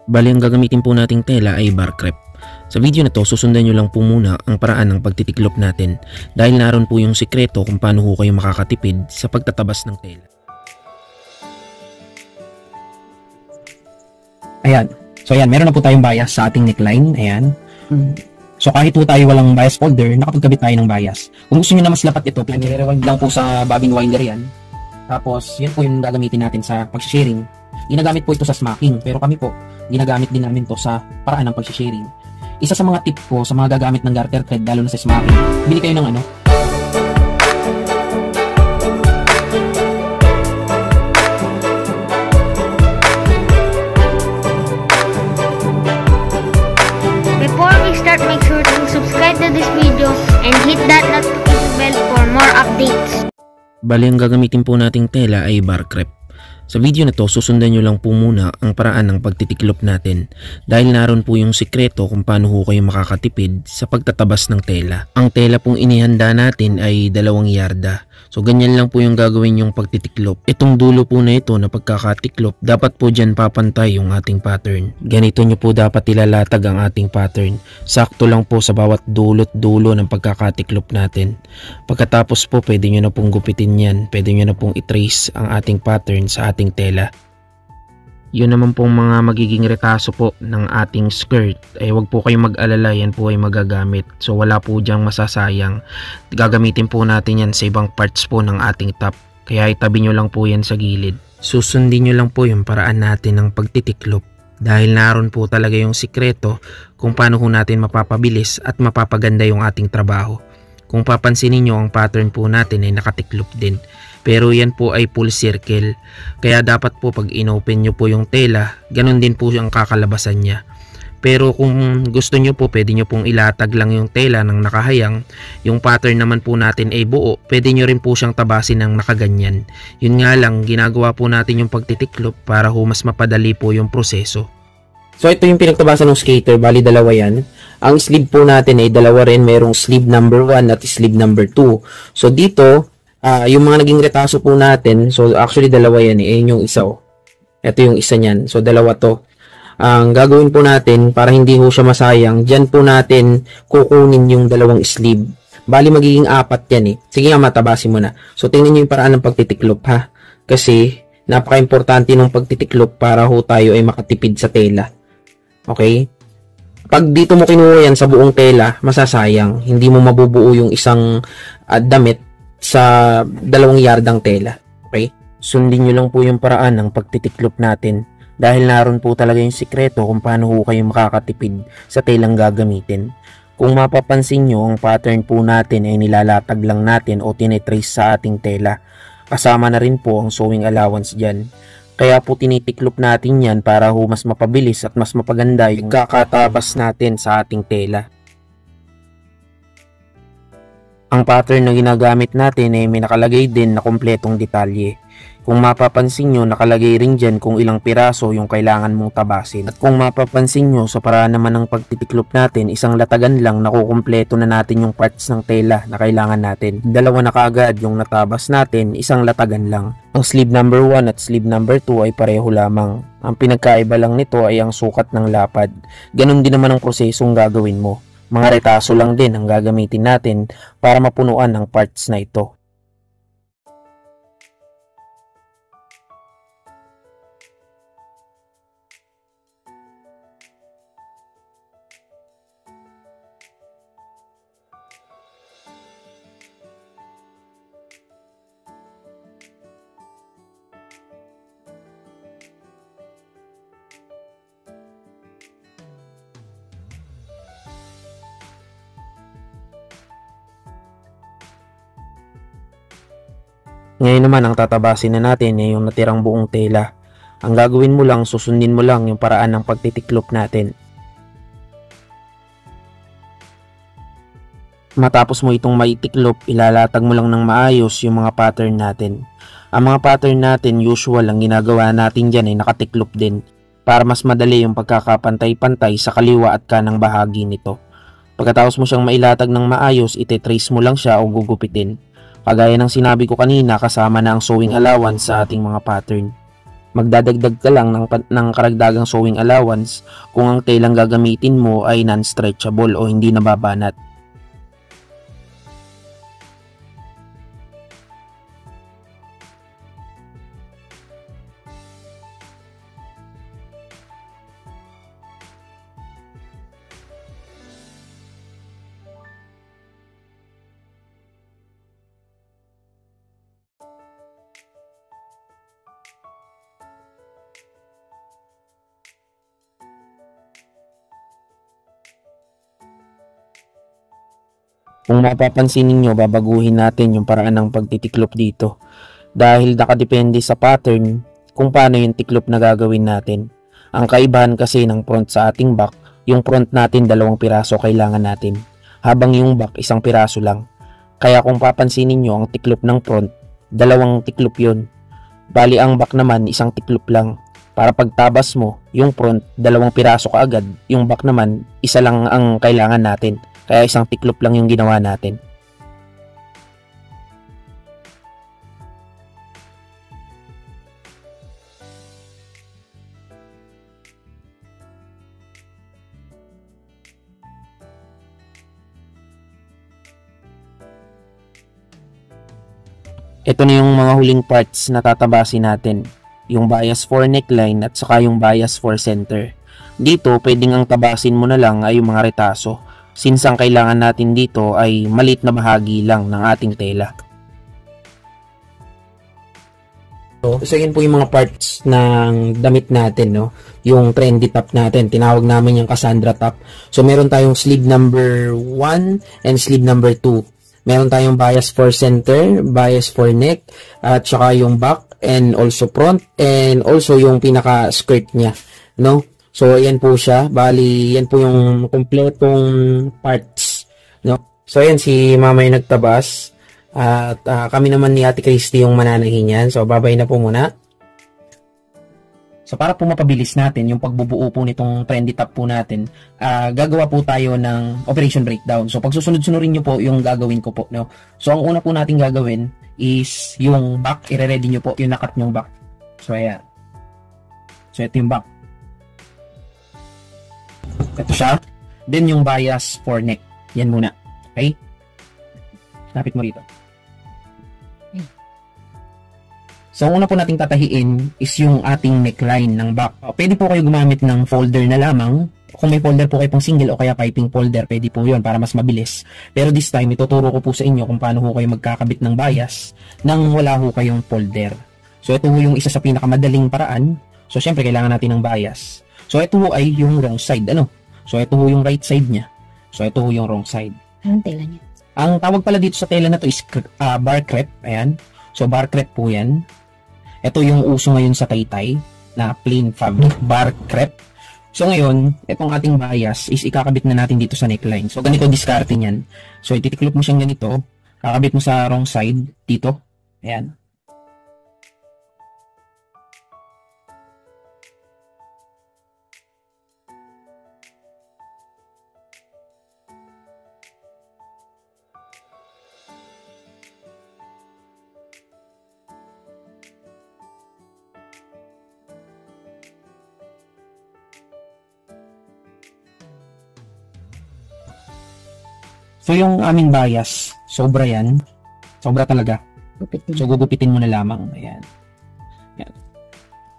Bali ang gagamitin po nating tela ay bar crepe. Sa video na to, susundan nyo lang po muna ang paraan ng pagtitiklop natin dahil naroon po yung sikreto kung paano ho kayo makakatipid sa pagtatabas ng tela. Ayan. So ayan, meron na po tayong bias sa ating neckline. Ayan. So kahit po tayo walang bias folder, nakapagkabit tayo ng bias. Kung gusto nyo na mas lapat ito, pinire-rewind lang po sa bobbin winder yan. Tapos, yan po yung gagamitin natin sa pag-sharing. Ginagamit po ito sa smacking, pero kami po, ginagamit din namin to sa paraan ng pag-sharing. Isa sa mga tip ko sa mga gagamit ng garter thread, lalo na sa smacking, bili kayo ng Before we start, make sure to subscribe to this video and hit that notification bell for more updates. Bali ang gagamitin po nating tela ay bar crepe. Sa video na to, susundan nyo lang po muna ang paraan ng pagtitiklop natin dahil naroon po yung sikreto kung paano ho kayo makakatipid sa pagtatabas ng tela. Ang tela pong inihanda natin ay 2 yarda. So ganyan lang po yung gagawin yung pagtitiklop. Itong dulo po na ito na pagkakatiklop, dapat po dyan papantay yung ating pattern. Ganito nyo po dapat ilalatag ang ating pattern. Sakto lang po sa bawat dulot-dulo ng pagkakatiklop natin. Pagkatapos po, pwede nyo na pong gupitin yan. Pwede nyo na pong itrace ang ating pattern sa ating tela. Yun naman pong mga magiging retaso po ng ating skirt ay wag po kayong mag-alala, yan po ay magagamit. So wala po diyang masasayang. Gagamitin po natin yan sa ibang parts po ng ating top. Kaya itabi nyo lang po yan sa gilid. Susundin nyo lang po yung paraan natin ng pagtitiklop. Dahil naroon po talaga yung sikreto kung paano po natin mapapabilis at mapapaganda yung ating trabaho. Kung papansinin nyo, ang pattern po natin ay nakatiklop din. Pero yan po ay full circle. Kaya dapat po pag inopen nyo po yung tela, ganun din po ang kakalabasan niya. Pero kung gusto nyo po, pwede nyo pong ilatag lang yung tela ng nakahayang. Yung pattern naman po natin ay buo, pwede nyo rin po siyang tabasin ng nakaganyan. Yun nga lang, ginagawa po natin yung pagtitiklop para ho mas mapadali po yung proseso. So ito yung pinagtabasan ng skater, bali 2 yan. Ang sleeve po natin ay 2 rin, mayroong sleeve number 1 at sleeve number 2. So dito, yung mga naging retaso po natin, so actually 2 yan eh, yung isa Ito yung isa niyan, so 2 to. Ang gagawin po natin, para hindi ho siya masayang, dyan po natin kukunin yung 2 sleeve. Bali magiging 4 yan eh. Sige nga, matabasin mo na. So tingnan nyo yung paraan ng pagtitiklop ha. Kasi napaka-importante ng pagtitiklop para ho tayo ay makatipid sa tela. Okay? Pag dito mo kinuha yan sa buong tela, masasayang. Hindi mo mabubuo yung isang damit sa 2 yardang tela. Okay? Sundin nyo lang po yung paraan ng pagtitiklop natin dahil naroon po talaga yung sikreto kung paano ho kayo makakatipid sa telang gagamitin. Kung mapapansin nyo, ang pattern po natin ay nilalatag lang natin o tinitrace sa ating tela. Kasama na rin po ang sewing allowance dyan. Kaya po tinitiklop natin yan para ho mas mapabilis at mas mapaganda yung kakatabas natin sa ating tela. Ang pattern na ginagamit natin ay may nakalagay din na kompletong detalye. Kung mapapansin nyo, nakalagay rin dyan kung ilang piraso yung kailangan mong tabasin. At kung mapapansin nyo, sa paraan naman ng pagtitiklop natin, isang latagan lang nakukumpleto na natin yung parts ng tela na kailangan natin. 2 na kaagad yung natabas natin, isang latagan lang. Ang sleeve number 1 at sleeve number 2 ay pareho lamang. Ang pinagkaiba lang nito ay ang sukat ng lapad. Ganon din naman ang prosesong gagawin mo. Mga retaso lang din ang gagamitin natin para mapunuan ang parts na ito. Ngayon naman ang tatabasin na natin ay yung natirang buong tela. Ang gagawin mo lang, susundin mo lang yung paraan ng pagtitiklop natin. Matapos mo itong maitiklop, ilalatag mo lang ng maayos yung mga pattern natin. Ang mga pattern natin, usual ang ginagawa natin dyan ay nakatiklop din para mas madali yung pagkakapantay-pantay sa kaliwa at kanang bahagi nito. Pagkatapos mo siyang mailatag ng maayos, ite-trace mo lang siya o gugupitin. Kagaya ng sinabi ko kanina, kasama na ang sewing allowance sa ating mga pattern. Magdadagdag ka lang ng karagdagang sewing allowance kung ang telang gagamitin mo ay non-stretchable o hindi nababanat. Kung mapapansin ninyo, babaguhin natin yung paraan ng pagtitiklop dito. Dahil nakadepende sa pattern kung paano yung tiklop na gagawin natin. Ang kaibahan kasi ng front sa ating back, yung front natin 2 piraso kailangan natin. Habang yung back 1 piraso lang. Kaya kung papansinin nyo, ang tiklop ng front, 2 tiklop yun. Bali ang back naman, 1 tiklop lang. Para pagtabas mo, yung front, 2 piraso kaagad. Yung back naman, 1 lang ang kailangan natin. Kaya 1 tiklop lang yung ginawa natin. Ito na yung mga huling parts na tatabasin natin. Yung bias for neckline at saka yung bias for center. Dito, pwedeng ang tabasin mo na lang ay yung mga retaso. Since ang kailangan natin dito ay maliit na bahagi lang ng ating tela. So yun po yung mga parts ng damit natin, no? Yung trendy top natin, tinawag namin yung Cassandra top. So meron tayong sleeve number 1 and sleeve number 2. Meron tayong bias for center, bias for neck, at saka yung back and also front and also yung pinaka skirt niya, no? So ayan po siya, bali yan po yung kompletong parts, no? So ayan si Mama yung nagtabas. At kami naman ni Ate Christy yung mananahin yan. So, babay na po muna. So, para po mapabilis natin yung pagbubuo po nitong trendy top po natin, gagawa po tayo ng operation breakdown. So, pag susunod-sunurin nyo po yung gagawin ko po. No? So, ang una po natin gagawin is yung back. I-ready nyo po yung nakat nyong back. So, ayan. So, ito yung back. Ito siya. Then, yung bias for neck. Yan muna. Okay? Lapit mo rito. So, ang una po nating tatahiin is yung ating neckline ng back. Pwede po kayo gumamit ng folder na lamang. Kung may folder po kayo pang single o kaya piping folder, pwede po yun para mas mabilis. Pero this time, ituturo ko po sa inyo kung paano ho kayo magkakabit ng bias nang wala ho kayong folder. So, ito ho yung isa sa pinakamadaling paraan. So, syempre, kailangan natin ng bias. So, ito ho ay yung wrong side. Ano? So, ito ho yung right side niya. So, ito ho yung wrong side. Anong tela niya? Ang tawag pala dito sa tela na to is bar crepe. Ayan. So, bar crepe po yan. Ito yung uso ngayon sa taytay na plain fabric, bar crepe. So, ngayon, itong ating bias is ikakabit na natin dito sa neckline. So, ganito diskarte niyan. So, ititiklop mo siyang ganito. Kakabit mo sa wrong side dito. Ayan. So, yung aming bias, sobra yan. Sobra talaga. Gupitin. So, gugupitin mo na lamang. Ayan. Ayan.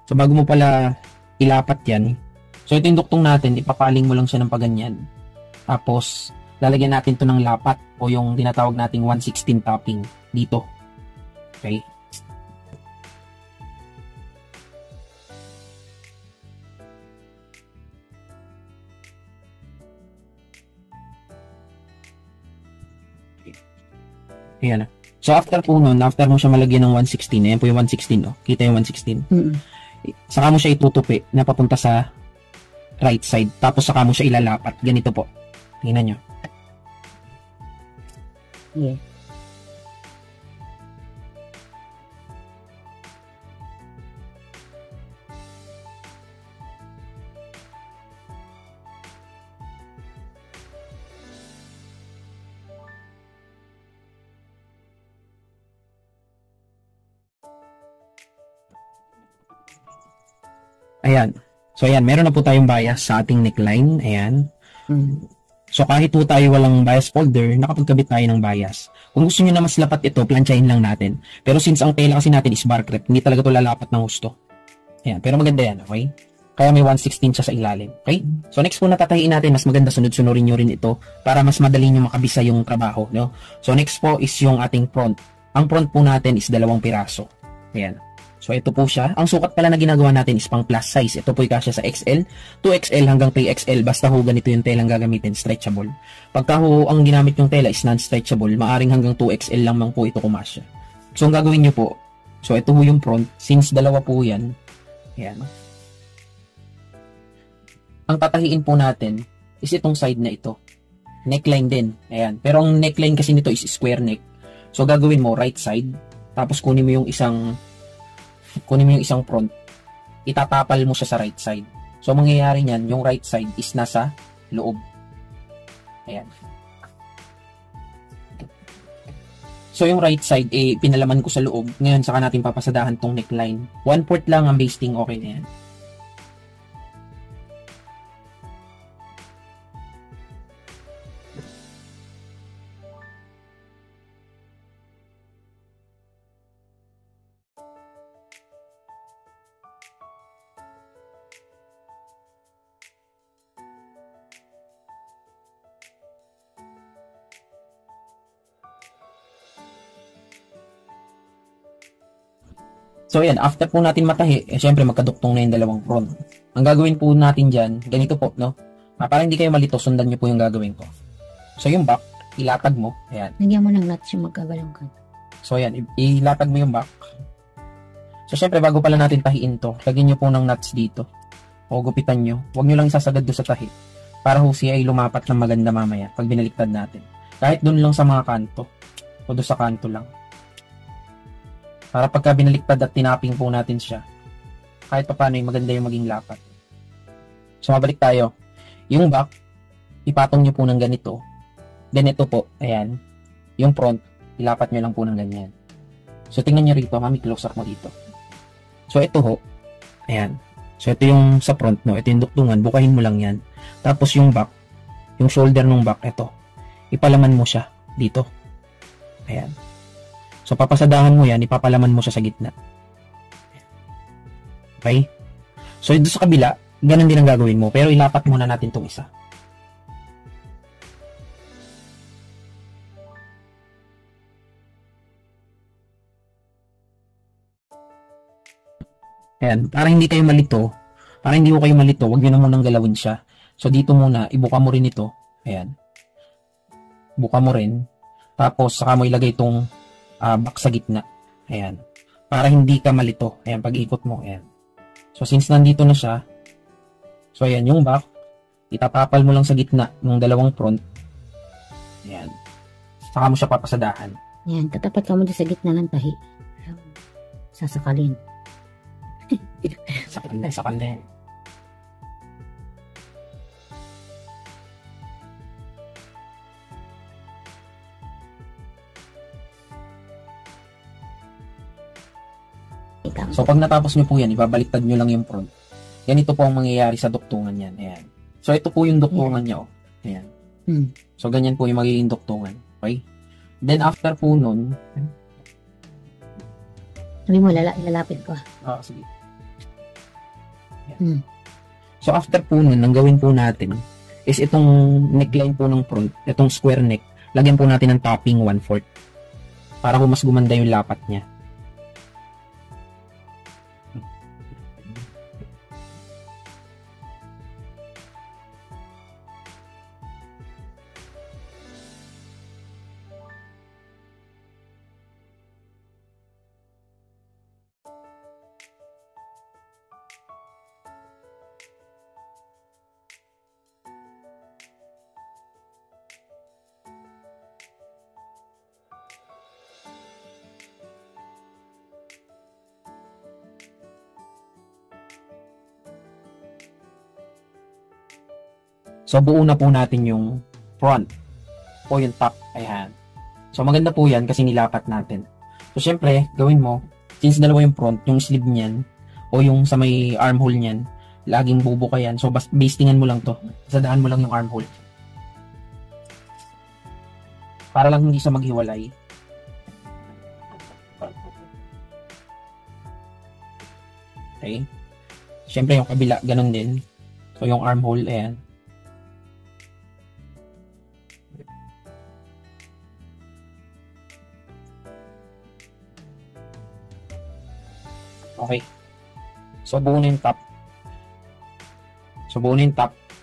So, bago mo pala ilapat yan, so, ito yung duktong natin, ipapaling mo lang siya ng paganyan. Tapos, lalagyan natin to ng lapat o yung tinatawag nating 1/16 topping dito. Okay? Ayan na. So, after po nun, after mo siya malagyan ng 1/16, ayan po yung 1/16, oh. Kita yung 1/16. Saka mo siya itutupi na papunta sa right side. Tapos, saka mo siya ilalapat. Ganito po. Tingnan nyo. Yeah. Ayan. So, ayan. Meron na po tayong bias sa ating neckline. Ayan. So, kahit po tayo walang bias folder, nakapagkabit tayo ng bias. Kung gusto nyo na mas lapat ito, planchahin lang natin. Pero since ang tela kasi natin is bar crepe, hindi talaga ito lalapat ng gusto. Ayan. Pero maganda yan, okay? Kaya may 1/16 siya sa ilalim. Okay? So, next po natatahiin natin, mas maganda sunod-sunurin nyo rin ito para mas madali nyo makabisa yung trabaho. No? So, next po is yung ating front. Ang front po natin is 2 piraso. Ayan. So, ito po siya. Ang sukat pala na ginagawa natin is pang plus size. Ito po kasya sa XL, 2XL hanggang 3XL. Basta ho, ganito yung telang gagamitin, stretchable. Pagka ho, ang ginamit yung tela is non-stretchable, maaring hanggang 2XL lang po ito kumasya. So, ang gagawin nyo po, so, ito ho yung front. Since 2 po yan, ayan. Ang tatahiin po natin is itong side na ito. Neckline din. Ayan. Pero ang neckline kasi nito is square neck. So, gagawin mo right side. Tapos, kunin mo yung isang front. Itatapal mo siya sa right side. So, mangyayari niyan, yung right side is nasa loob. Ayan. So, yung right side, pinalaman ko sa loob. Ngayon, saka natin papasadahan tong neckline. 1/4 lang ang basting, okay na yan. So, yan. After po natin matahi, syempre magkaduktong na yung 2 front. Ang gagawin po natin dyan, ganito po, no? Para hindi kayo malito, sundan nyo po yung gagawin ko. So, yung back, ilatag mo. Ayan. Lagyan mo ng nuts yung magkabalong ka. So, ayan. Ilatag mo yung back. So, syempre, bago pala natin tahiin to, lagyan nyo po ng nuts dito. O gupitan nyo. Huwag nyo lang isasagad doon sa tahi. Para ho siya ay lumapat ng maganda mamaya pag binaliktad natin. Kahit doon lang sa mga kanto. O doon sa kanto lang. Para pagka binaliktad at tinaping po natin siya, kahit pa paano yung maganda yung maging lapat. So, mabalik tayo. Yung back, ipatong nyo po ng ganito. Then, ito po, ayan. Yung front, ilapat nyo lang po ng ganyan. So, tingnan nyo rito, mami, close up mo dito. So, ito ho, ayan. So, ito yung sa front, no? Ito yung duktungan, bukahin mo lang yan. Tapos, yung back, yung shoulder ng back, ito. Ipalaman mo siya dito. Ayan. So, papasadahan mo yan, ipapalaman mo siya sa gitna. Okay? So, doon sa kabila, ganun din ang gagawin mo. Pero ilapat muna natin itong isa. Ayan. Para hindi kayo malito, huwag nyo na munang galawin siya. So, dito muna, ibuka mo rin ito. Ayan. Buka mo rin. Tapos, saka mo ilagay itong back sa gitna. Ayan. Para hindi ka malito. Ayan, pag-ikot mo. Ayan. So, since nandito na siya, so, ayan, yung back, itatapal mo lang sa gitna ng 2 front. Ayan. Saka mo siya papasadahan. Ayan, tatapat ka mo dyan sa gitna ng tahi. Sasakalin. Sa kanda. So, pag natapos nyo po yan, ibabaliktad nyo lang yung front. Ganito po ang mangyayari sa duktungan yan. Ayan. So, ito po yung duktungan niya. Oh. Ayan. So, ganyan po yung magiging duktungan. Okay? Then, after po nun, sabi mo, ilalapit ko. Sige. So, after po nun, ang gawin po natin is itong neckline po ng front, itong square neck, lagyan po natin ng topping 1/4 para po mas gumanda yung lapat niya. So, buo na po natin yung front o yung top. Ayan. So, maganda po yan kasi nilapat natin. So, syempre, gawin mo, since 2 yung front, yung sleeve niyan, o yung sa may armhole niyan, laging bubuka yan. So, bastingan mo lang to. Sadaan mo lang yung armhole. Para lang hindi siya maghiwalay. Okay. Siyempre, yung kabila, ganun din. So, yung armhole, ayan. Okay. So, buo na yung top.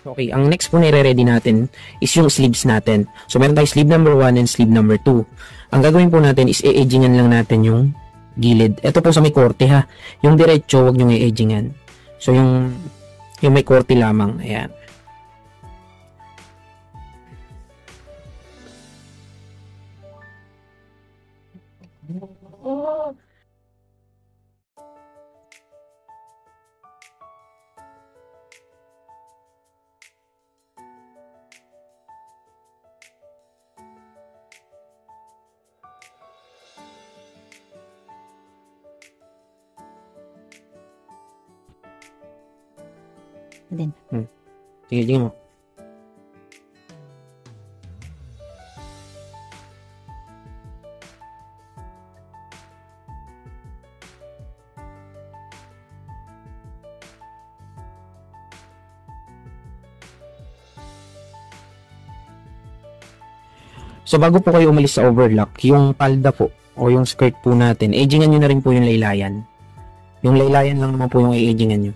Okay, ang next po nire-ready natin is yung sleeves natin. So, meron tayo sleeve number 1 and sleeve number 2. Ang gagawin po natin is i-edgingan lang natin yung gilid. Ito po sa may korte ha. Yung diretso, wag nyo i-edgingan. So, yung may korte lamang. Ayan. Then, Sige mo. So, bago po kayo umalis sa overlock, yung palda po, o yung skirt po natin, edgingan nyo na rin po yung laylayan. Yung laylayan lang naman po yung i-edgingan nyo.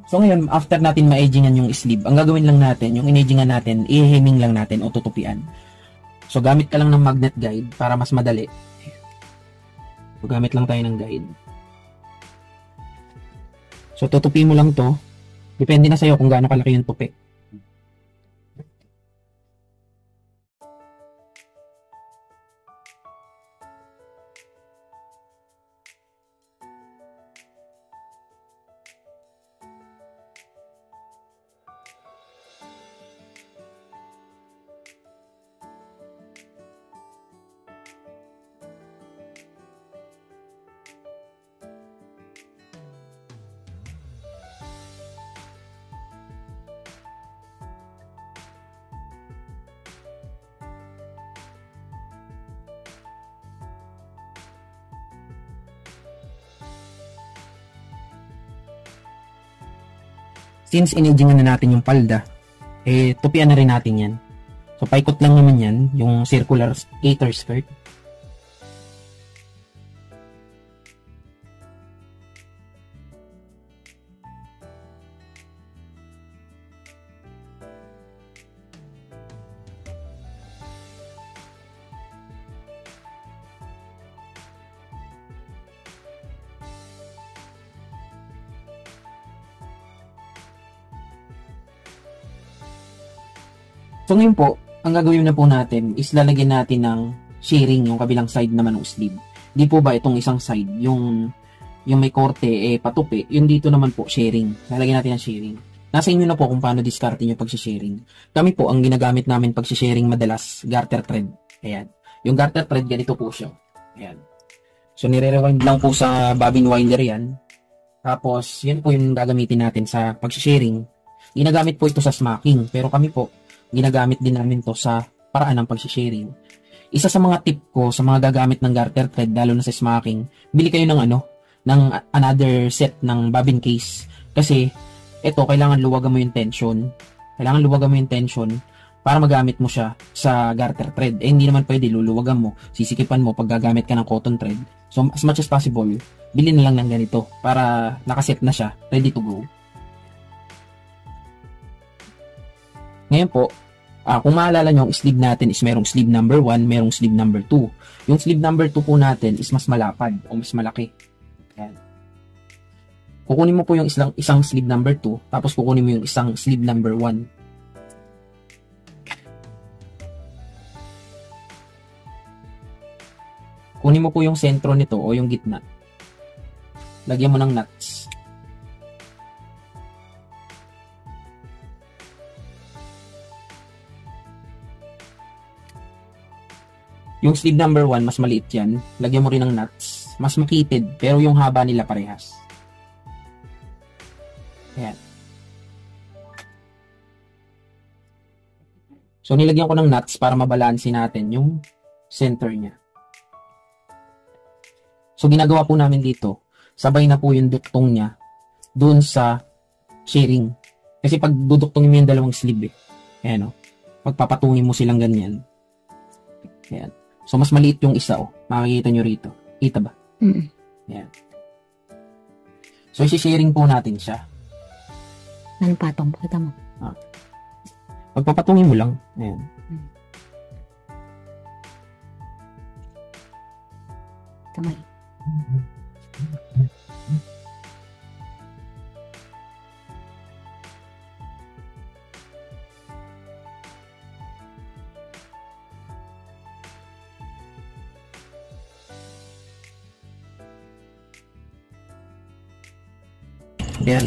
So ngayon, after natin ma-edgingan yung sleeve, ang gagawin lang natin, yung in-edgingan natin, i-hemming lang natin o tutupian. So gamit ka lang ng magnet guide para mas madali. So gamit lang tayo ng guide. So tutupi mo lang to. Depende na sa'yo kung gaano kalaki yung tupi. Since in-edgingan na natin yung palda, tupian na rin natin yan. So, paikot lang naman yan, yung circular gaiter skirt. So ngayon po, ang gagawin na po natin is lalagyan natin ng sharing yung kabilang side naman ng sleeve. Di po ba itong isang side, yung may korte, patupi, yung dito naman po, sharing. Lalagyan natin ng sharing. Nasa inyo na po kung paano discarding yung pag-sharing. Kami po, ang ginagamit namin pag-sharing madalas, garter thread. Ayan. Yung garter thread, ganito po siya. Ayan. So, nire-rewind lang po sa bobbin winder yan. Tapos, yun po yung gagamitin natin sa pag-sharing. Ginagamit po ito sa smacking. Pero kami po, ginagamit din namin to sa paraan ng pag-sharing. Isa sa mga tip ko sa mga gagamit ng garter thread, lalo na sa smacking, bili kayo ng another set ng bobbin case. Kasi, ito, kailangan luwagan mo yung tension. Kailangan luwagan mo yung tension para magamit mo siya sa garter thread. Hindi naman pwede, luluwagan mo, sisikipan mo pag gagamit ka ng cotton thread. So, as much as possible, bili na lang ng ganito para nakaset na siya, ready to go. Ngayon po, kung maalala nyo, ang sleeve natin is merong sleeve number 1, merong sleeve number 2. Yung sleeve number 2 po natin is mas malapad o mas malaki. Ayan. Kukunin mo po yung isang sleeve number 2, tapos kukunin mo yung isang sleeve number 1. kunin mo po yung sentro nito o yung gitna. Lagyan mo ng nuts. Yung sleeve number 1, mas maliit yan. Lagyan mo rin ng nuts. Mas makitid, pero yung haba nila parehas. Ayan. So, nilagyan ko ng nuts para mabalansin natin yung center niya. So, ginagawa po namin dito, sabay na po yung duktong niya dun sa shearing. Kasi pag duduktongin mo yung dalawang sleeve, ayan o. Pagpapatungin mo silang ganyan. Ayan. So, mas maliit yung isa, oh. Makikita nyo rito. Kita ba? Ayan. So, isi-sharing po natin siya. Anong patong? Pakita mo. Pagpapatungin mo lang. Ayan. Kamay. Ayan.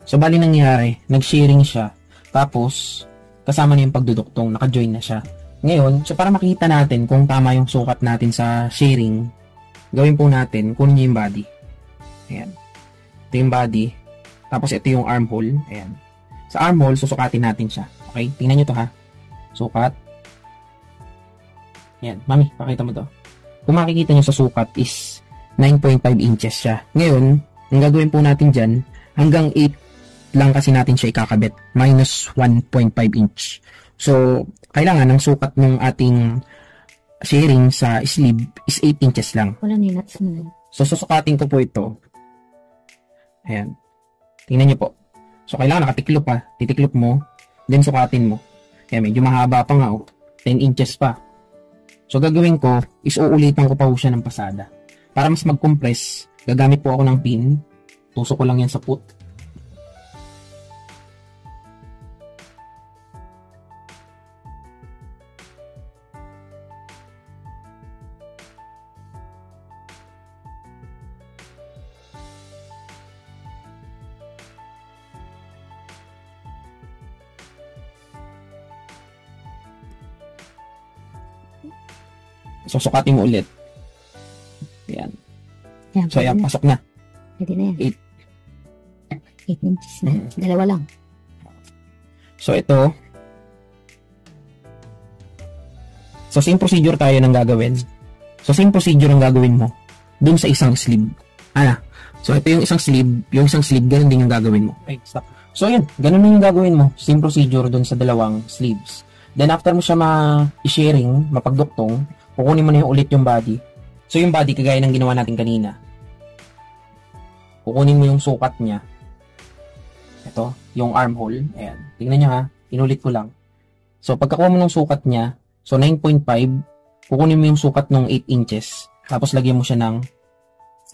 So, bali nangyari, nag-sharing siya. Tapos, kasama niya yung pagduduktong, naka-join na siya. Ngayon, so para makita natin kung tama yung sukat natin sa sharing, gawin po natin, kunin niyo yung body. Ayan. Ito yung body. Tapos, ito yung armhole. Ayan. Sa armhole, susukatin natin siya. Okay? Tingnan nyo to ha. Sukat. Ayan. Mami, pakita mo to. Kung makikita nyo sa sukat is 9.5 inches siya. Ngayon, ang gagawin po natin dyan, hanggang 8 lang kasi natin siya ikakabit. Minus 1.5 inch. So, kailangan ang sukat ng ating sharing sa sleeve is 8 inches lang. Wala ni nuts na. So, susukatin ko po ito. Ayan. Tingnan nyo po. So, kailangan nakatiklop ha. Titiklop mo, then sukatin mo. Ayan, medyo mahaba pa nga oh. 10 inches pa. So, gagawin ko is uulitan ko pa po siya ng pasada. Para mas mag-compress, gagamit po ako ng pin. Tusok ko lang yan sa put. Susukatin mo ulit. Ayan. Yan, So, ayan, pasok na. pwede na yan. 8. 8 inches na. Dalawa lang. So, ito. So, same procedure tayo ng gagawin. So, same procedure ang gagawin mo dun sa isang sleeve. So, ito yung isang sleeve. Yung isang sleeve, ganun din yung gagawin mo. Okay, stop. So, yun. Ganun din yung gagawin mo. Same procedure dun sa dalawang sleeves. Then, after mo siya ma-sharing, mapagduktong, kukunin mo na yung ulit yung body. So, yung body, kagaya ng ginawa natin kanina. Kukunin mo yung sukat niya. Ito, yung armhole. Ayan. Tingnan nyo ha. Inulit ko lang. So, pagkakuha mo ng sukat niya, so 9.5, kukunin mo yung sukat ng 8 inches. Tapos, lagyan mo siya ng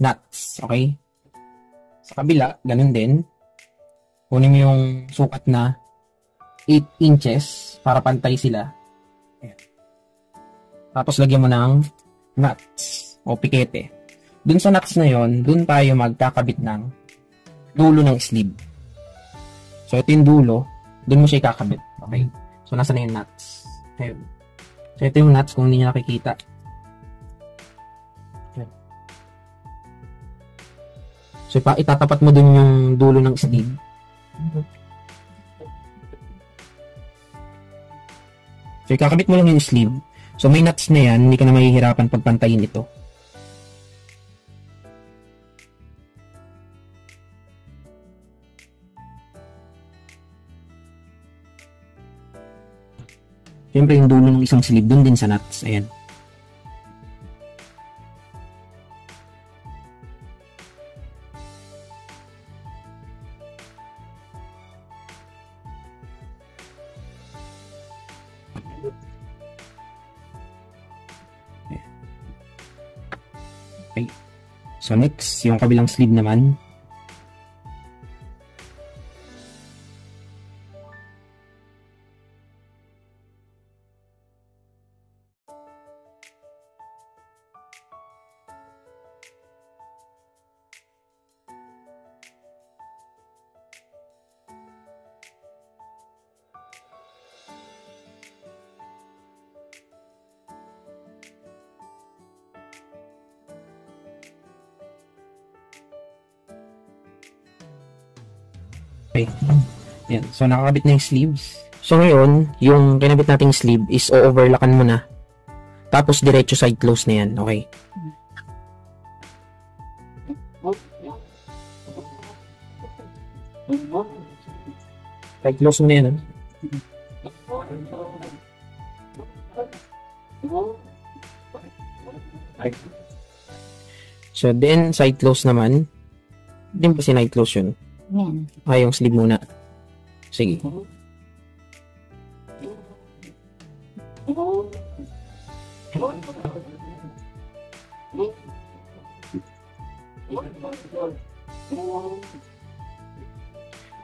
nuts. Okay? Sa kabila, ganun din. Kunin mo yung sukat na 8 inches para pantay sila. Ayan. Tapos, lagyan mo ng nuts o pikete. Dun sa nuts na yon, dun tayo magkakabit ng dulo ng sleeve. So, ito yung dulo. Dun mo siya ikakabit. Okay? So, nasa na yung nuts? Ayun. So, ito yung nuts kung hindi nyo nakikita. Ayun. So, itatapat mo dun yung dulo ng sleeve. So, ikakabit mo lang yung sleeve. So, may nuts na yan. Hindi ka na mahihirapan pagpantayin ito. Siyempre, yung dulo ng isang sleeve, dun din sa nuts. Ayan. Okay. So, next, yung kabilang sleeve naman. Okay. Yan. So, nakakabit na yung sleeves. So, ngayon, yung kinabit nating sleeve is o-overlockan mo na. Tapos, diretso side close na yan. Okay. Side close mo na yan. Okay. So, then, side close naman. Hindi ba side close yun? Yan. Yung sleeve muna. Sige.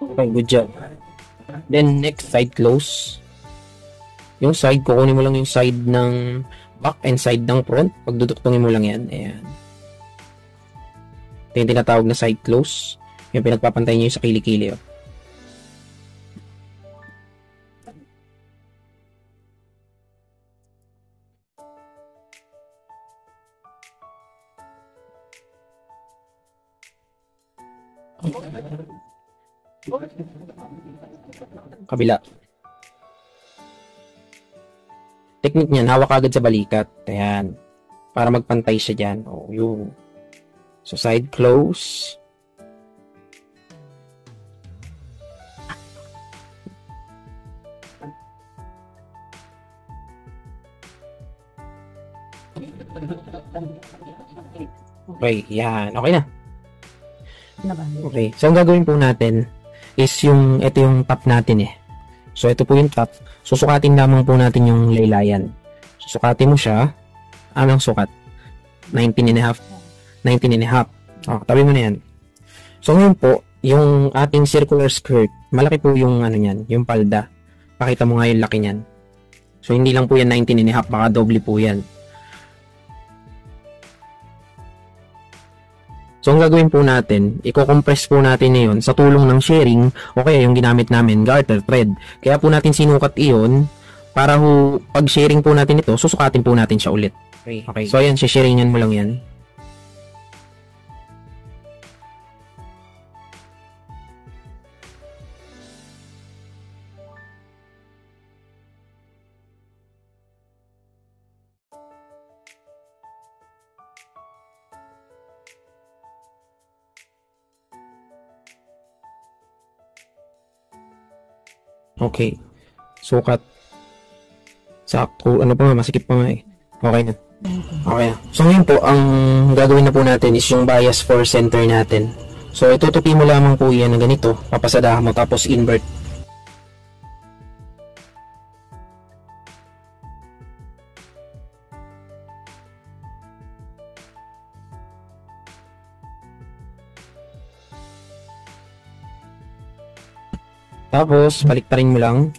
Okay, good job. Then, next, side close. Yung side, kukunin mo lang yung side ng back and side ng front. Pagduduktungin mo lang yan. Ayan. Ito yung tinatawag na side close. Yung pinagpapantay nyo yung sa kilikili. Oh. Kabila. Technique niyan, hawak agad sa balikat. Ayan. Para magpantay siya dyan. Oh, yun. So, side close. Okay, yan. Okay na. Okay. So, ang gagawin po natin is ito yung top natin eh. So, ito po yung top. Susukatin lamang po natin yung laylayan. Susukatin mo siya. Anong sukat? 19.5. 19.5. Oh, tabi mo na yan. So, ngayon po, yung ating circular skirt, malaki po yung ano yan, yung palda. Pakita mo nga yung laki niyan. So, hindi lang po yan 19.5, baka doble po yan. So, ang gagawin po natin, i-compress po natin na yun sa tulong ng sharing o kaya yung ginamit namin, garter thread. Kaya po natin sinukat iyon para pag sharing po natin ito, susukatin po natin siya ulit. Okay. So, ayan, sharingan mo lang yan. Okay. Sukat. Sakto. Ano pa nga, masikip pa nga eh. Okay na. Okay na. So ngayon po, ang gagawin na po natin is yung bias for center natin. So itutupi mo lamang po yan na ganito. Papasadahan mo tapos invert. Tapos, baliktarin mo lang.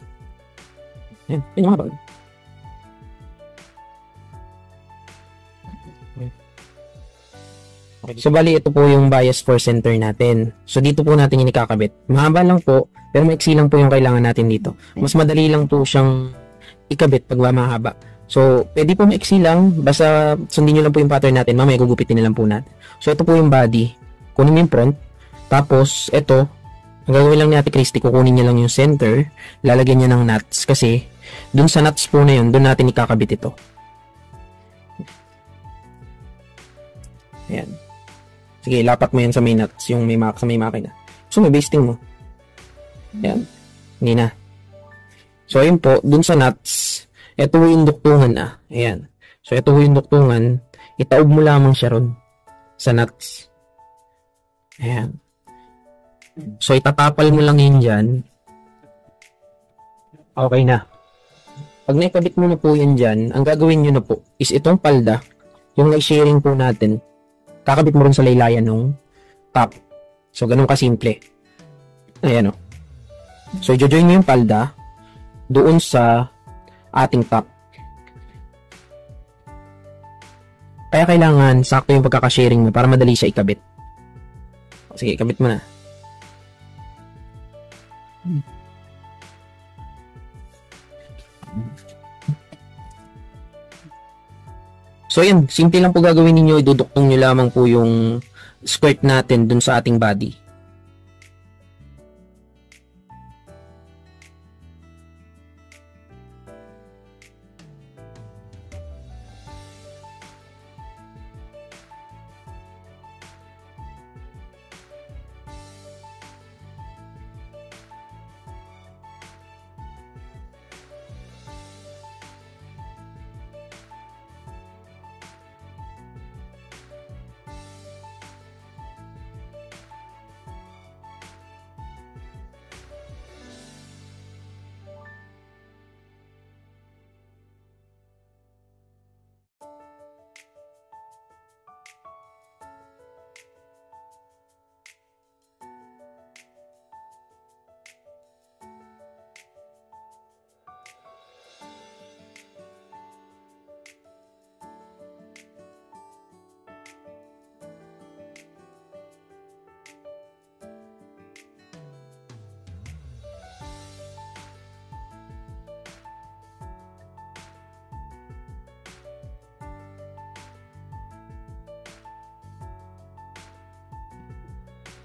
Ayan, pinamabag. Okay. So, bali, ito po yung bias for center natin. So, dito po natin yung ikakabit. Mahaba lang po, pero maiksi lang po yung kailangan natin dito. Mas madali lang po siyang ikabit pag mahaba. So, pwede po maiksi lang, basta sundin nyo lang po yung pattern natin. Mamaya gugupitin na lang po natin. So, ito po yung body. Kunin mo yung front. Tapos, ito, ang gagawin lang ni Ate Christy, kukunin niya lang yung center, lalagyan niya ng nuts kasi dun sa nuts po na yun, dun natin ikakabit ito. Ayan. Sige, lapat mo yan sa may nuts, yung sa may makina. So, may basting mo. Ayan. Hindi na. So, ayun po, dun sa nuts, ito yung duktungan na. Ayan. So, ito yung duktungan, itaob mo lamang siya ron sa nuts. Ayan. So, itatapal mo lang yun dyan. Okay na. Pag naikabit mo na po yan dyan, ang gagawin nyo na po is itong palda, yung nai-sharing po natin, kakabit mo rin sa laylayan ng top. So, ganun kasimple. Ayan o. So, i-join mo yung palda doon sa ating top. Kaya kailangan sakto yung pagkakasharing mo para madali siya ikabit. Sige, ikabit mo na. So yan, simple lang po gagawin ninyo, iduduktong nyo lamang po yung skirt natin dun sa ating body.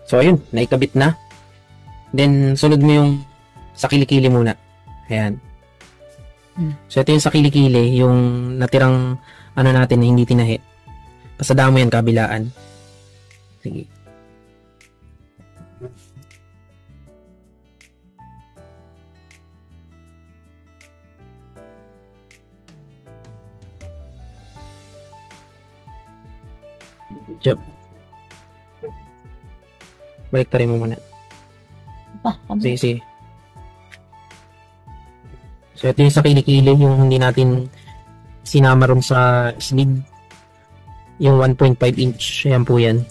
So, ayun, naikabit na. Then, sunod mo yung sa kilikili muna. Ayan. So, ito yung sa kilikili, yung natirang ano natin na hindi tinahi. Pasada mo yan kabilaan. Sige. Good job. Balik tayo mo muna. Sige, sige. So, ito yung sa kilikili, yung hindi natin sinama ron sa sleeve. Yung 1.5 inch. Ayan po yan.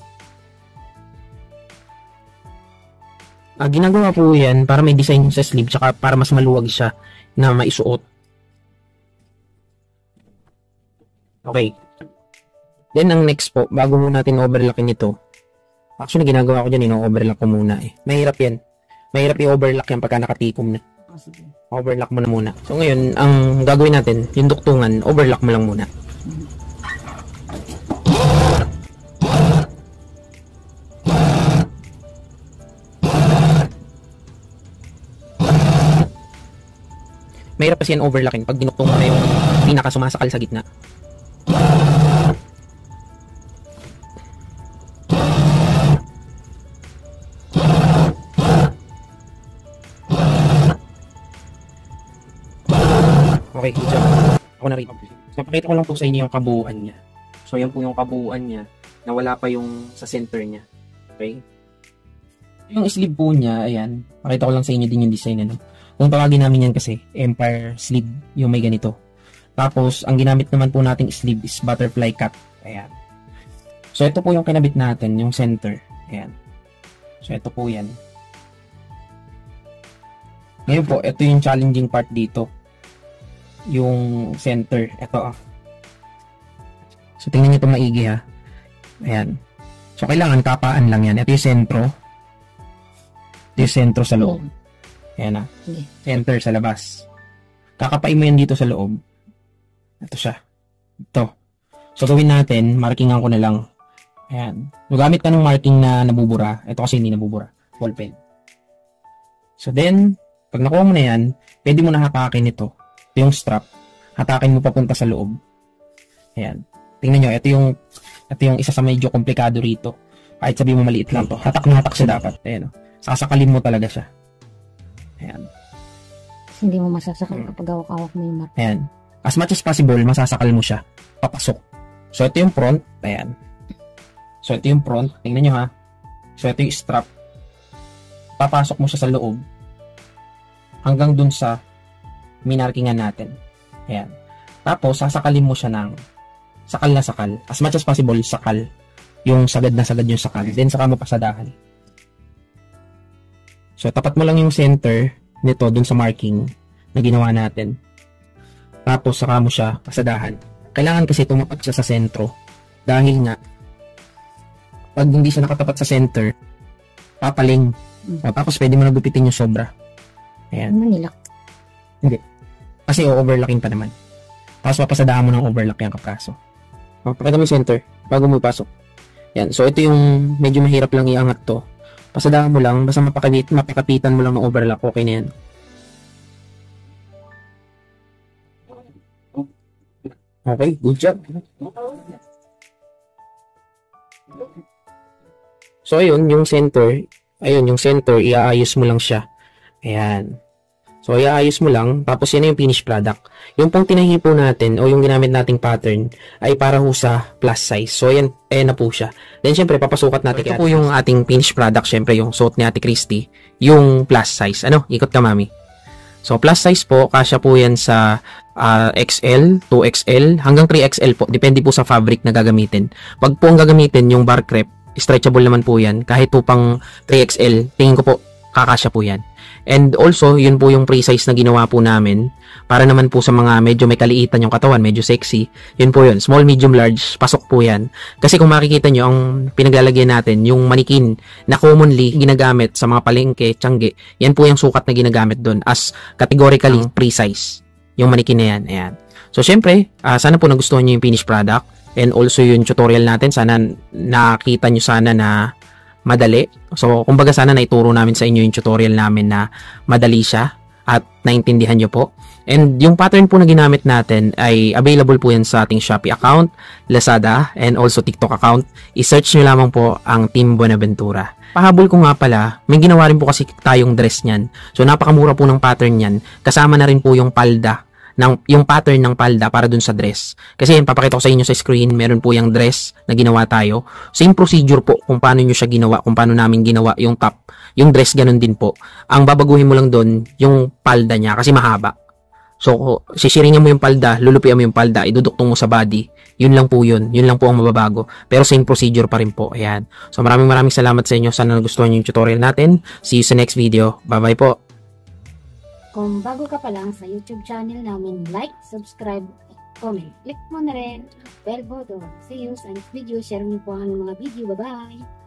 Ginagawa po yan para may design sa sleeve tsaka para mas maluwag siya na maisuot. Okay. Then, ang next po, bago mo natin overlockin ito. Actually, ginagawa ko dyan, ino-overlock ko muna eh. Mahirap yan. Mahirap i-overlock yan pagka nakatikom na. Overlock mo na muna. So ngayon, ang gagawin natin, yung duktungan, overlock mo lang muna. Mahirap kasi yan overlockin pag dinuktong mo na yung pinaka sumasakal sa gitna. Okay, good job. Ako na rin. So, pakita ko lang po sa inyo yung kabuuan niya. So, yan po yung kabuuan niya na wala pa yung sa center niya. Okay? Yung sleeve po niya, ayan. Pakita ko lang sa inyo din yung design. Ano? Kung tawagin namin yan kasi, Empire sleeve, yung may ganito. Tapos, ang ginamit naman po nating sleeve is butterfly cut. Ayan. So, ito po yung kinabit natin, yung center. Ayan. So, ito po yan. Ngayon po, ito yung challenging part dito. Yung center. Ito. So, tingnan nyo ito maigi ha. Ayan. So, kailangan kapaan lang yan. Ito yung sentro. Ito yung sentro sa loob. Ayan ha. Center sa labas. Kakapain mo yan dito sa loob. Ito siya. Ito. So, gawin natin, markingan ko na lang. Ayan. Gamit ka ng marking na nabubura. Ito kasi hindi nabubura. Ball pen. So, then, pag nakuha mo na yan, pwede mo na hatakin ito. Yung strap, hatakin mo papunta sa loob. Ayan. Tingnan nyo, ito yung isa sa medyo komplikado rito. Kahit sabi mo maliit lang to. Hatak na hatak siya dapat. Ayan. Sasakalin mo talaga siya. Ayan. Hindi mo masasakal kapag hawak-hawak mo yung mark. Ayan. As much as possible, masasakal mo siya. Papasok. So, ito yung front. Ayan. So, ito yung front. Tingnan nyo ha. So, ito yung strap. Papasok mo siya sa loob. Hanggang dun sa minarkingan natin. Ayan. Tapos, sasakalin mo siya ng sakal na sakal. As much as possible, sakal. Yung sagad na sagad yung sakal. Then, saka mo pasadahan. So, tapat mo lang yung center nito dun sa marking na ginawa natin. Tapos, saka mo siya pasadahan. Kailangan kasi tumapat siya sa sentro. Dahil nga, pag hindi siya nakatapat sa center, papaling. Tapos, pwede mo nagupitin yung sobra. Ayan. Manilak. Hindi. Kasi overlocking pa naman. Tapos papasadaan mo ng overlock yung kapraso. Pakita mo yung center bago mo ipasok. Yan. So, ito yung medyo mahirap lang iangat to. Pasadaan mo lang. Basta mapakapitan mo lang ng overlock. Okay na yan. Okay. Good job. So, ayun. Yung center. Ayun. Yung center. Iaayos mo lang siya. Ayan. So, iaayos mo lang, tapos yan na yung finished product. Yung pang tinahi po natin, o yung ginamit nating pattern, ay para ho sa plus size. So, ayan na po siya. Then, syempre, papasukat natin. Ito po yung ating finished product, syempre, yung suot ni Ate Christy, yung plus size. Ano? Ikot ka, mami. So, plus size po, kasya po yan sa XL, 2XL, hanggang 3XL po. Depende po sa fabric na gagamitin. Pag po ang gagamitin, yung bar crepe, stretchable naman po yan. Kahit po pang 3XL, tingin ko po, kakasya po yan. And also, yun po yung pre-size na ginawa po namin para naman po sa mga medyo may kaliitan yung katawan, medyo sexy. Yun po yun. Small, medium, large, pasok po yan. Kasi kung makikita nyo, ang pinaglalagyan natin, yung manikin na commonly ginagamit sa mga palengke, tiyangge, yan po yung sukat na ginagamit doon as categorically pre-size. Yung manikin na yan. Ayan. So, syempre, sana po nagustuhan nyo yung finished product. And also yung tutorial natin, sana nakita nyo sana na madali. So, kumbaga sana naituro namin sa inyo yung tutorial namin na madali siya at naintindihan nyo po. And yung pattern po na ginamit natin ay available po yan sa ating Shopee account, Lazada, and also TikTok account. I-search nyo lamang po ang Team Buenaventura. Pahabol ko nga pala, may ginawa rin po kasi tayong dress niyan. So, napakamura po ng pattern niyan. Kasama na rin po yung palda, yung pattern ng palda para dun sa dress. Kasi yan, papakita ko sa inyo sa screen, meron po yung dress na ginawa tayo. Same procedure po kung paano nyo siya ginawa, kung paano namin ginawa yung top. Yung dress, ganun din po. Ang babaguhin mo lang dun, yung palda niya, kasi mahaba. So, sisiringin mo yung palda, lulupian mo yung palda, iduduktong mo sa body. Yun lang po yun. Yun lang po ang mababago. Pero same procedure pa rin po. Ayan. So, maraming salamat sa inyo. Sana nagustuhan nyo yung tutorial natin. See you sa next video. Bye-bye po. Kung bago ka pa lang sa YouTube channel namin, like, subscribe, comment. Click mo na rin bell button. See you sa next video. Share mo po ang mga video. Bye-bye!